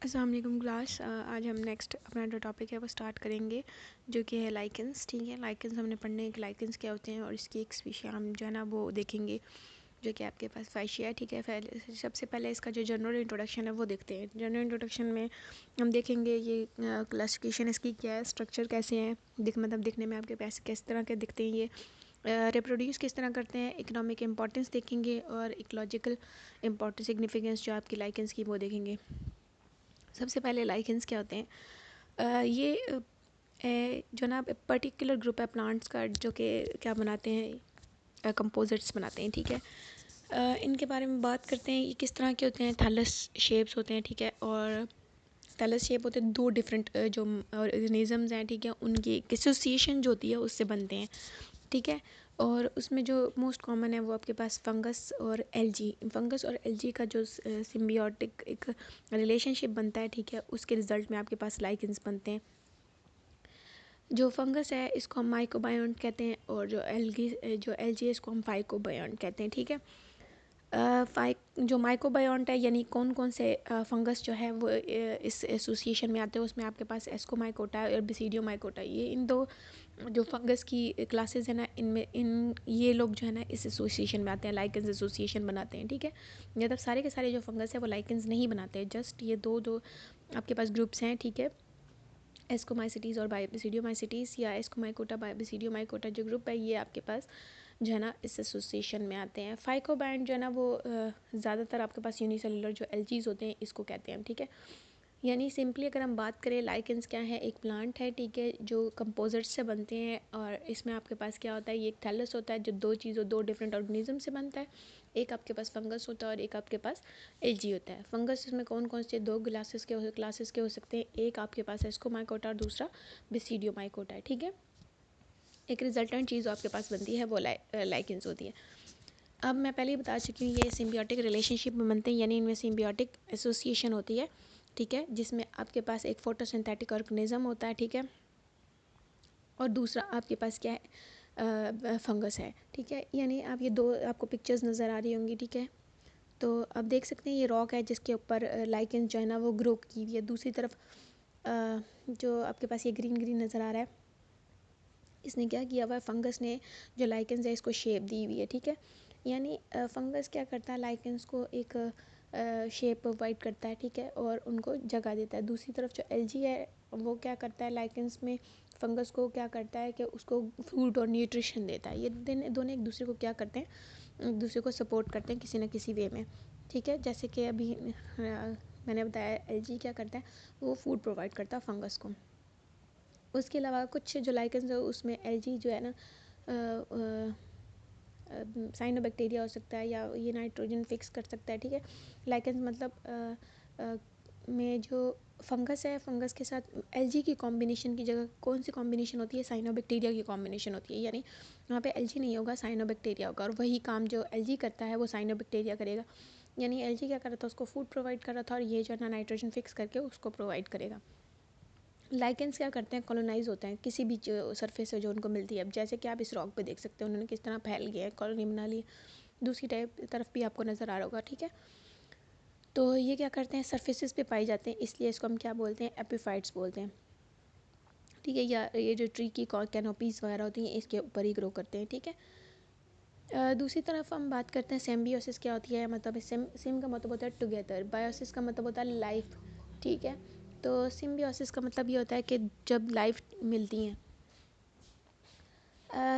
अस्सलाम वालेकुम क्लास। आज हम नेक्स्ट अपना जो टॉपिक है वो स्टार्ट करेंगे, जो कि है लाइकेंस। ठीक है, लाइकेंस हमने पढ़ने हैं कि लाइकेंस क्या होते हैं और इसकी एक स्पीशीज हम जो है ना वो देखेंगे, जो कि आपके पास फाइशिया है। ठीक है, सबसे पहले इसका जो जनरल इंट्रोडक्शन है वो देखते हैं। जनरल इंट्रोडक्शन में हम देखेंगे ये क्लासिफिकेशन इसकी क्या है, स्ट्रक्चर कैसे हैं, मतलब दिखने में आपके पास किस तरह के दिखते हैं, ये रिप्रोड्यूस किस तरह करते हैं, इकोनॉमिक इंपॉर्टेंस देखेंगे और इकोलॉजिकल इंपॉर्टेंस सिग्निफिकेंस जो आपकी लाइकेंस की वो देखेंगे। सबसे पहले लाइकेंस क्या होते हैं? ये जो ना पर्टिकुलर ग्रुप है प्लांट्स का, जो कि क्या बनाते हैं, कंपोजिट्स बनाते हैं। ठीक है, इनके बारे में बात करते हैं। ये किस तरह के होते हैं? थैलस शेप्स होते हैं। ठीक है, और थैलस शेप होते हैं दो डिफरेंट जो ऑर्गेनिजम्स हैं। ठीक है, उनकी एसोसिएशन जो होती है उससे बनते हैं। ठीक है, और उसमें जो मोस्ट कॉमन है वो आपके पास फंगस और एलजी। फंगस और एलजी का जो सिम्बियोटिक एक रिलेशनशिप बनता है, ठीक है, उसके रिजल्ट में आपके पास लाइकेंस बनते हैं। जो फंगस है इसको हम माइकोबायोन्ट कहते हैं, और जो एलजी है इसको हम फाइकोबायोन्ट कहते हैं। ठीक है, जो माइकोबायोन्ट है यानी कौन कौन से फंगस जो है वो इस एसोसिएशन में आते हैं, उसमें आपके पास एस्कोमाइकोटा और बेसिडियो माइकोटा, ये इन दो जो फंगस की क्लासेस है ना, इनमें ये लोग जो है ना इस एसोसिएशन में आते हैं, लाइकेंस एसोसिएशन बनाते हैं। ठीक है, मतलब सारे के सारे जो फंगस है वो लाइकेंस नहीं बनाते हैं, जस्ट ये दो दो आपके पास ग्रुप्स हैं। ठीक है, एस्कोमाइसिटीज़ और बायोबेसिडियोमाइसिटीज़, या एस्कोमाइकोटा बायोबेसिडियोमाइकोटा जो ग्रुप है ये आपके पास जो है ना इस एसोसिएशन में आते हैं। फाइकोबायोन्ट जो है ना वो ज़्यादातर आपके पास यूनिसेलुलर जो एल्जीज होते हैं इसको कहते हैं। ठीक है, यानी सिंपली अगर हम बात करें लाइकेंस क्या है, एक प्लांट है। ठीक है, जो कंपोजिट से बनते हैं, और इसमें आपके पास क्या होता है, ये एक थैलस होता है जो दो डिफरेंट ऑर्गेनिज्म से बनता है। एक आपके पास फंगस होता है और एक आपके पास एलजी होता है। फंगस इसमें कौन कौन से दो क्लासेस के हो सकते हैं, एक आपके पास एस्कोमाइकोटा और दूसरा बेसिडियोमाइकोटा है। ठीक है, एक रिजल्टेंट चीज़ आपके पास बनती है वो लाइकेंस होती है। अब मैं पहले ही बता चुकी हूँ, ये सिम्बियोटिक रिलेशनशिप में बनते हैं, यानी इनमें सिम्बियोटिक एसोसिएशन होती है। ठीक है, जिसमें आपके पास एक फोटोसिंथेटिक ऑर्गेनिज्म होता है। ठीक है, और दूसरा आपके पास क्या है, फंगस है। ठीक है, यानी आप ये दो आपको पिक्चर्स नज़र आ रही होंगी। ठीक है, तो आप देख सकते हैं ये रॉक है जिसके ऊपर लाइकेंस जो है ना वो ग्रो की हुई है। दूसरी तरफ जो आपके पास ये ग्रीन ग्रीन नज़र आ रहा है, इसने क्या किया हुआ है, फंगस ने जो लाइकेंस है इसको शेप दी हुई है। ठीक है, यानी फंगस क्या करता है, लाइकेंस को एक शेप प्रोवाइड करता है। ठीक है, और उनको जगह देता है। दूसरी तरफ जो एलजी है वो क्या करता है, लाइकेंस में फंगस को क्या करता है कि उसको फूड और न्यूट्रिशन देता है। ये दोनों एक दूसरे को क्या करते हैं, एक दूसरे को सपोर्ट करते हैं किसी न किसी वे में। ठीक है, जैसे कि अभी मैंने बताया एलजी क्या करता है, वो फूड प्रोवाइड करता है फंगस को। उसके अलावा कुछ जो लाइकेंस है उसमें एलजी जो है ना साइनोबैक्टीरिया हो सकता है, या ये नाइट्रोजन फिक्स कर सकता है। ठीक है, लाइकेंस मतलब में जो फंगस है, फंगस के साथ एलजी की कॉम्बिनेशन की जगह कौन सी कॉम्बिनेशन होती है, साइनोबैक्टीरिया की कॉम्बिनेशन होती है। यानी वहाँ पे एलजी नहीं होगा, साइनोबैक्टीरिया होगा, और वही काम जो एलजी करता है वो साइनोबैक्टीरिया करेगा। यानी एलजी क्या कर रहा था, उसको फूड प्रोवाइड कर रहा था, और ये जो है ना नाइट्रोजन फिक्स करके उसको प्रोवाइड करेगा। लाइकेंस क्या करते हैं, कॉलोनाइज होते हैं किसी भी जो सरफेस है जो उनको मिलती है। अब जैसे कि आप इस रॉक पे देख सकते हैं उन्होंने किस तरह फैल गया है, कॉलोनी बना ली। दूसरी तरफ भी आपको नज़र आ रहा होगा। ठीक है, तो ये क्या करते हैं, सरफेसेस पे पाए जाते हैं, इसलिए इसको हम क्या बोलते हैं, एपिफाइट्स बोलते हैं। ठीक है, या ये जो ट्री की कैनोपीज वगैरह होती हैं इसके ऊपर ही ग्रो करते हैं। ठीक है, दूसरी तरफ हम बात करते हैं सिम्बियोसिस क्या होती है। मतलब सिम का मतलब होता है टुगेदर, बायोसिस का मतलब होता है लाइफ। ठीक है, तो सिम्बियोसिस का मतलब ये होता है कि जब लाइफ मिलती हैं।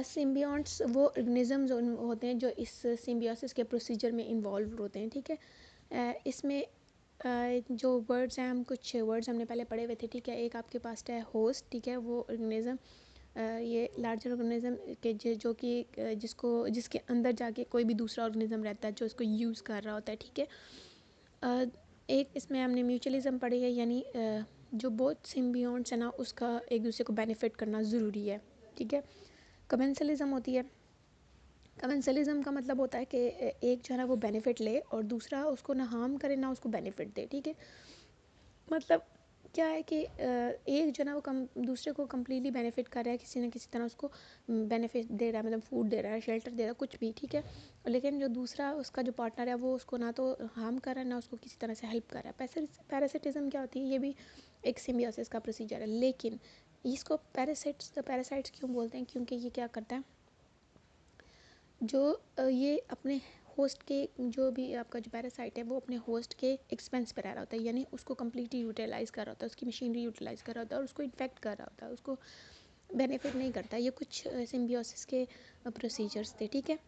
सिम्बियोट्स वो ऑर्गेनिजम्स होते हैं जो इस सिम्बियोसिस के प्रोसीजर में इन्वॉल्व होते हैं। ठीक है, इसमें जो वर्ड्स हैं, हम कुछ वर्ड्स हमने पहले पढ़े हुए थे। ठीक है, एक आपके पास है होस्ट। ठीक है, वो ऑर्गेनिज्म ये लार्जर ऑर्गेनिज्म के जो कि जिसके अंदर जाके कोई भी दूसरा ऑर्गेनिज्म रहता है जो इसको यूज़ कर रहा होता है। ठीक है, एक इसमें हमने म्यूचुअलिज्म पढ़ी है, यानी जो बहुत सिम्बियोट्स है ना उसका एक दूसरे को बेनिफिट करना ज़रूरी है। ठीक है, कमेंसलिज्म होती है। कमेंसलिज्म का मतलब होता है कि एक जो है ना वो बेनिफिट ले और दूसरा उसको ना हार्म करे ना उसको बेनिफिट दे। ठीक है, मतलब क्या है कि एक जो ना वो दूसरे को कम्प्लीटली बेनिफिट कर रहा है, किसी न किसी तरह उसको बेनिफिट दे रहा है, मतलब फूड दे रहा है, शेल्टर दे रहा है, कुछ भी, ठीक है। लेकिन जो दूसरा उसका जो पार्टनर है वो उसको ना तो हार्म कर रहा है ना उसको किसी तरह से हेल्प कर रहा है। पैरासिटिज्म क्या होती है, ये भी एक सिम्बियोसिस का प्रोसीजर है। लेकिन इसको पैरासाइट्स क्यों बोलते हैं, क्योंकि ये क्या करता है, जो ये अपने होस्ट के, जो भी आपका जो पैरासाइट है वो अपने होस्ट के एक्सपेंस पर रह रहा होता है, यानी उसको कम्प्लीटली यूटिलाइज़ कर रहा होता है, उसकी मशीनरी यूटिलाइज़ कर रहा होता है और उसको इन्फेक्ट कर रहा होता है, उसको बेनिफिट नहीं करता। ये कुछ सिम्बियोसिस के प्रोसीजर्स थे, ठीक है।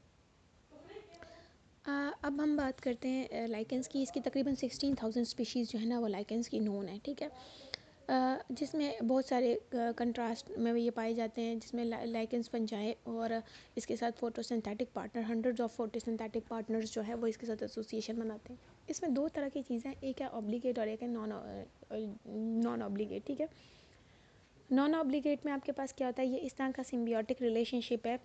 अब हम बात करते हैं लाइकेंस की। इसकी तकरीबन 16,000 स्पीशीज़ जो है ना वो लाइकेंस की नोन है, ठीक है। जिसमें बहुत सारे कंट्रास्ट में ये पाए जाते हैं, जिसमें लाइकेंस फंजाई और इसके साथ photosynthetic partner, hundreds of photosynthetic partners जो है वो इसके साथ एसोसिएशन बनाते हैं। इसमें दो तरह की चीज़ें, एक है ऑब्लिगेट और एक है नॉन ऑब्लिगेट, ठीक है। नॉन ऑब्लिगेट में आपके पास क्या होता है, ये इस तरह का सिम्बियोटिक रिलेशनशिप है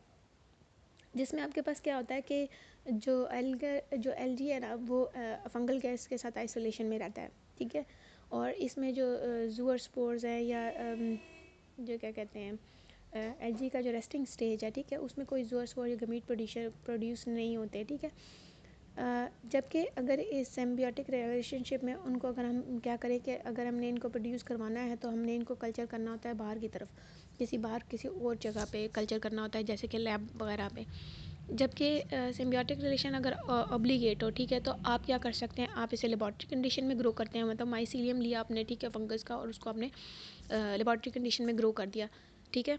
जिसमें आपके पास क्या होता है कि जो एलगी है ना वो फंगल गैस के साथ आइसोलेशन में रहता है, ठीक है। और इसमें जो जूअर स्पोर्स हैं या जो क्या कहते हैं एलगी का जो रेस्टिंग स्टेज है, ठीक है, उसमें कोई जूअर स्पोर या गमीट प्रोड्यूस नहीं होते, ठीक है। जबकि अगर इस सिम्बियोटिक रिलेशनशिप में उनको अगर हम क्या करें कि अगर हमने इनको प्रोड्यूस करवाना है तो हमने इनको कल्चर करना होता है बाहर की तरफ, किसी और जगह पे कल्चर करना होता है, जैसे कि लैब वगैरह पे। जबकि सिम्बियोटिक रिलेशन अगर ऑब्लिगेट हो, ठीक है, तो आप क्या कर सकते हैं, आप इसे लेबॉर्ट्री कंडीशन में ग्रो करते हैं, मतलब माइसीलियम लिया आपने, ठीक है, फंगस का, और उसको आपने लेबॉर्ट्री कंडीशन में ग्रो कर दिया, ठीक है।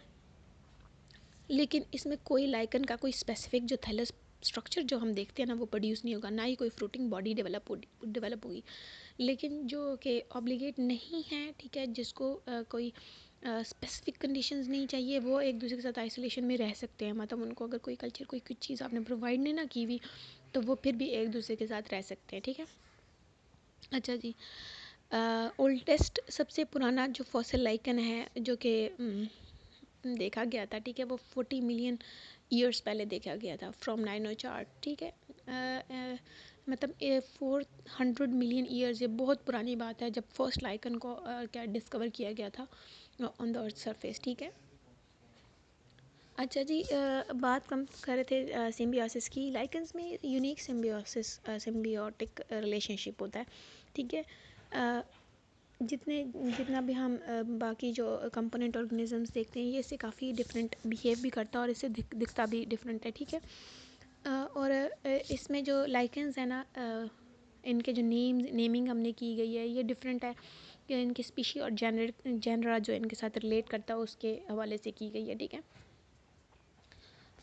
लेकिन इसमें कोई लाइकन का कोई स्पेसिफिक जो थैलस स्ट्रक्चर जो हम देखते हैं ना वो प्रोड्यूस नहीं होगा, ना ही कोई फ्रूटिंग बॉडी डेवलप होगी। लेकिन जो कि ऑब्लिगेट नहीं है, ठीक है, जिसको कोई स्पेसिफिक कंडीशंस नहीं चाहिए, वो एक दूसरे के साथ आइसोलेशन में रह सकते हैं, मतलब उनको अगर कोई कल्चर कोई कुछ चीज़ आपने प्रोवाइड नहीं ना की हुई तो वो फिर भी एक दूसरे के साथ रह सकते हैं, ठीक है। अच्छा जी, ओल्डेस्ट सबसे पुराना जो फॉसिल लाइकन है जो कि देखा गया था, ठीक है, वो 40 मिलियन ईयर्स पहले देखा गया था फ्रॉम 904, ठीक है। मतलब 400 मिलियन ईयर्स, ये बहुत पुरानी बात है जब फर्स्ट लाइकन को क्या डिस्कवर किया गया था ऑन द अर्थ सरफेस, ठीक है। अच्छा जी, बात कम कर रहे थे सिम्बियोसिस की। लाइकन्स में यूनिक सिम्बियोटिक रिलेशनशिप होता है, ठीक है। जितना भी हम बाकी जो कंपोनेंट ऑर्गेनिजम्स देखते हैं ये इससे काफ़ी डिफरेंट बिहेव भी करता है और इससे दिखता भी डिफरेंट है, ठीक है। और इसमें जो लाइकेंस है ना, इनके जो नेमिंग हमने की गई है ये डिफरेंट है कि इनकी स्पीशी और जेनरा जो इनके साथ रिलेट करता है उसके हवाले से की गई है, ठीक है।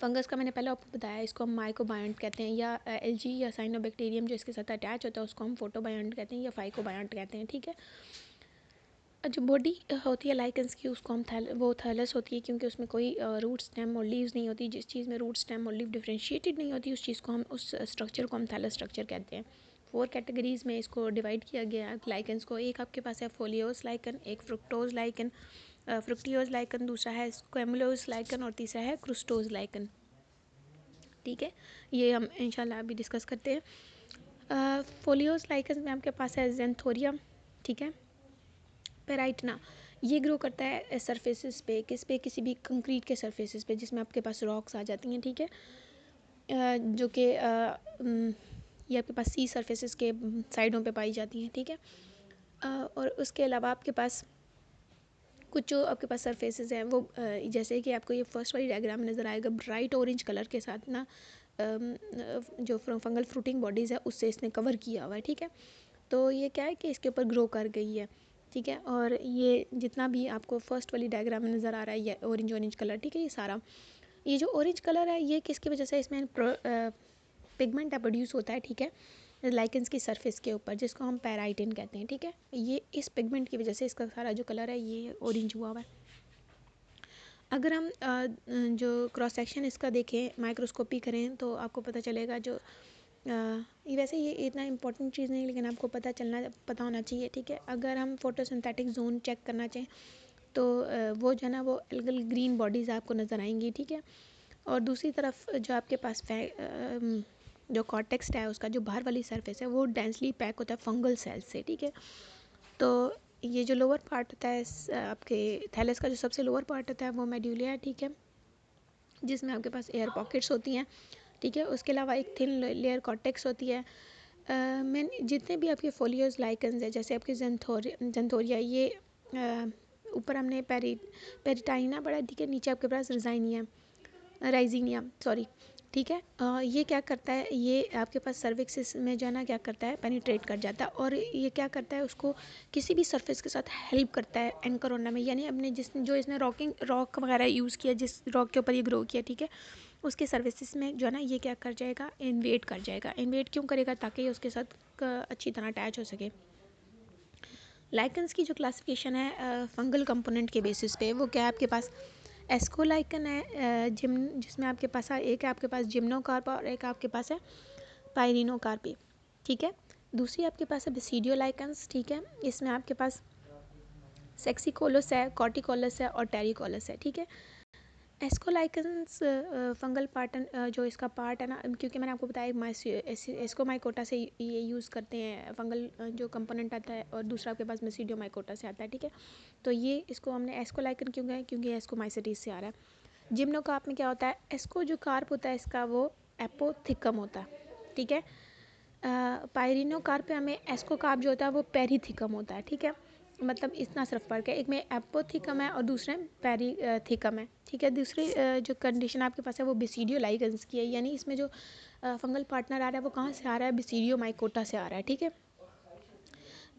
फंगस का मैंने पहले आपको बताया, इसको हम माइकोबायंट कहते हैं, या एलजी या साइनोबैक्टीरियम जो इसके साथ अटैच होता है उसको हम फोटोबायंट कहते हैं या फाइकोबायंट कहते हैं, ठीक है। जो बॉडी होती है लाइकन्स की उसको हम वो थैलस होती है क्योंकि उसमें कोई रूट स्टेम और लीव्स नहीं होती। जिस चीज़ में रूट स्टेम और लीव डिफरेंशिएटेड नहीं होती उस चीज़ को हम, उस स्ट्रक्चर को हम थैलस स्ट्रक्चर कहते हैं। 4 कैटेगरीज में इसको डिवाइड किया गया है लाइकन्स को। एक आपके पास है फोलियोस लाइकन, एक फ्रुक्टोज लाइकन, फ्रुक्टियोज लाइकन, दूसरा है स्क्वेमुलोज लाइकन और तीसरा है क्रुस्टोज लाइकन, ठीक है। ये हम इंशाल्लाह अभी डिस्कस करते हैं। फोलियोस लाइकन में आपके पास है जेंथोरियम, ठीक है, पेराइटना। ये ग्रो करता है सरफेसेस पे, किसी भी कंक्रीट के सरफेसेस पे जिसमें आपके पास रॉक्स आ जाती हैं, ठीक है। जो कि ये आपके पास सी सरफेसेस के साइडों पे पाई जाती हैं, ठीक है। और उसके अलावा आपके पास कुछ जो आपके पास सरफेसेस हैं वो जैसे कि आपको ये फर्स्ट वाली डायग्राम नज़र आएगा ब्राइट ऑरेंज कलर के साथ ना, जो फंगल फ्रूटिंग बॉडीज़ है उससे इसने कवर किया हुआ है, ठीक है। तो ये क्या है कि इसके ऊपर ग्रो कर गई है, ठीक है। और ये जितना भी आपको फर्स्ट वाली डायग्राम में नज़र आ रहा है ये ऑरेंज कलर, ठीक है, ये सारा ये जो ऑरेंज कलर है ये किसकी वजह से इसमें पिगमेंट प्रोड्यूस होता है, ठीक है, लाइकेंस की सरफेस के ऊपर जिसको हम पैराइटिन कहते हैं, ठीक है। ये इस पिगमेंट की वजह से इसका सारा जो कलर है ये ऑरेंज हुआ हुआ है। अगर हम जो क्रॉस सेक्शन इसका देखें, माइक्रोस्कोपी करें तो आपको पता चलेगा जो ये वैसे ये इतना इंपॉर्टेंट चीज़ नहीं लेकिन आपको पता होना चाहिए, ठीक है। अगर हम फोटोसिंथेटिक जोन चेक करना चाहें तो वो जो है ना वो अलग ग्रीन बॉडीज़ आपको नज़र आएंगी, ठीक है। और दूसरी तरफ जो आपके पास जो कॉर्टेक्स है उसका जो बाहर वाली सरफेस है वो डेंसली पैक होता है फंगल सेल्स से, ठीक है। तो ये जो लोअर पार्ट होता है आपके थैलस का जो सबसे लोअर पार्ट होता है वो मेड्यूलिया है, ठीक है, जिसमें आपके पास एयर पॉकेट्स होती हैं, ठीक है। उसके अलावा एक थिन लेयर कॉर्टेक्स होती है। मैं जितने भी आपके फोलियोज लाइकन्स है, जैसे आपके जेंथोरिया, ये ऊपर हमने पेरिटाइना पढ़ा, ठीक है, नीचे आपके पास राइजीनिया सॉरी, ठीक है। ये क्या करता है, ये आपके पास सर्विक्स में जो है ना क्या करता है, पेनिट्रेट कर जाता है, और ये क्या करता है, उसको किसी भी सरफेस के साथ हेल्प करता है एंकर होने में, यानी अपने जो इसने रॉक वगैरह यूज़ किया, जिस रॉक के ऊपर ये ग्रो किया, ठीक है, उसके सर्विसेज में जो है ना ये क्या कर जाएगा, इन्वेट कर जाएगा। इन्वेट क्यों करेगा, ताकि ये उसके साथ अच्छी तरह अटैच हो सके। लाइकन्स की जो क्लासिफिकेशन है फंगल कंपोनेंट के बेसिस पे, वो क्या है आपके पास, एस्कोलाइकन है जिसमें आपके पास एक है आपके पास जिम्नोकार्पा और एक आपके पास है पायरिनोकार्पी, ठीक है। दूसरी आपके पास है बेसिडियोलाइकन्स, ठीक है, इसमें आपके पास सेक्सिकोलस है, कॉर्टिकोलस है और टेरिकोलस है, ठीक है। एस्कोलाइकन्स फंगल पार्टन जो इसका पार्ट है ना, क्योंकि मैंने आपको बताया एस्कोमाइकोटा से ये यूज़ करते हैं, फंगल जो कंपोनेंट आता है, और दूसरा आपके पास मेसिडियोमाइकोटा से आता है, ठीक है। तो ये इसको हमने एस्कोलाइकन क्यों कहा, क्योंकि एस्कोमाइसिटीज से आ रहा है। जिम्नोकार्प में क्या होता है, एस्को जो कार्प होता है इसका वो एपोथिकम होता है, ठीक है। पायरिनोकार्प में एस्कोकार्प जो होता है वो पेरीथिकम होता है, ठीक है। मतलब इतना सिर्फ फ़र्क है, एक में एपोथिकम है और दूसरे में पेरीथिकम है, ठीक है। दूसरी जो कंडीशन आपके पास है वो बेसिडियोलाइकन्स की है, यानी इसमें जो फंगल पार्टनर आ रहा है वो कहाँ से आ रहा है, बेसिडियोमाइकोटा से आ रहा है, ठीक है।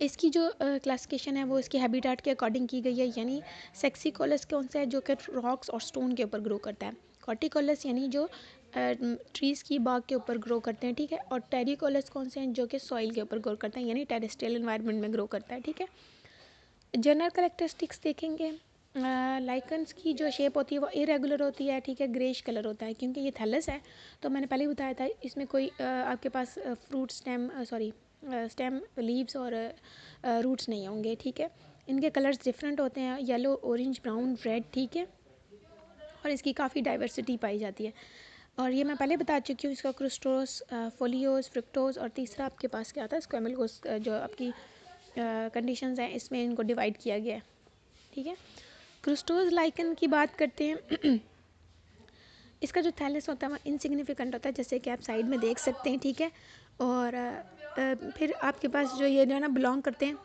इसकी जो क्लासिफिकेशन है वो इसके हैबिटेट के अकॉर्डिंग की गई है, यानी सेक्सिकोलस कौन सा है, जो कि रॉक्स और स्टोन के ऊपर ग्रो करता है। कॉर्टिकोलस यानी जो ट्रीज़ की बाग के ऊपर ग्रो करते हैं, ठीक है। और टेरिकोलस कौन से हैं, जो कि सॉइल के ऊपर ग्रो करते हैं, यानी टेरेस्ट्रियल एनवायरनमेंट में ग्रो करता है, ठीक है। जनरल करेक्टरिस्टिक्स देखेंगे, लाइकन्स की जो शेप होती है वो इरेगुलर होती है, ठीक है, ग्रेश कलर होता है, क्योंकि ये थैलस है। तो मैंने पहले ही बताया था, इसमें कोई आपके पास फ्रूट स्टेम लीव्स और रूट्स नहीं होंगे, ठीक है। इनके कलर्स डिफरेंट होते हैं, येलो, ऑरेंज, ब्राउन, रेड, ठीक है, और इसकी काफ़ी डाइवर्सिटी पाई जाती है। और ये मैं पहले बता चुकी हूँ, इसका क्रुस्टोस, फोलियोस, फ्रुक्टोस, और तीसरा आपके पास क्या आता है, स्क्वेमलकोस, जो आपकी कंडीशंस हैं इसमें इनको डिवाइड किया गया है, ठीक है। क्रुस्टोस लाइकन की बात करते हैं। इसका जो थैलस होता है वो इनसिग्निफिकेंट होता है, जैसे कि आप साइड में देख सकते हैं, ठीक है। और फिर आपके पास जो ये जो है ना बिलोंग करते हैं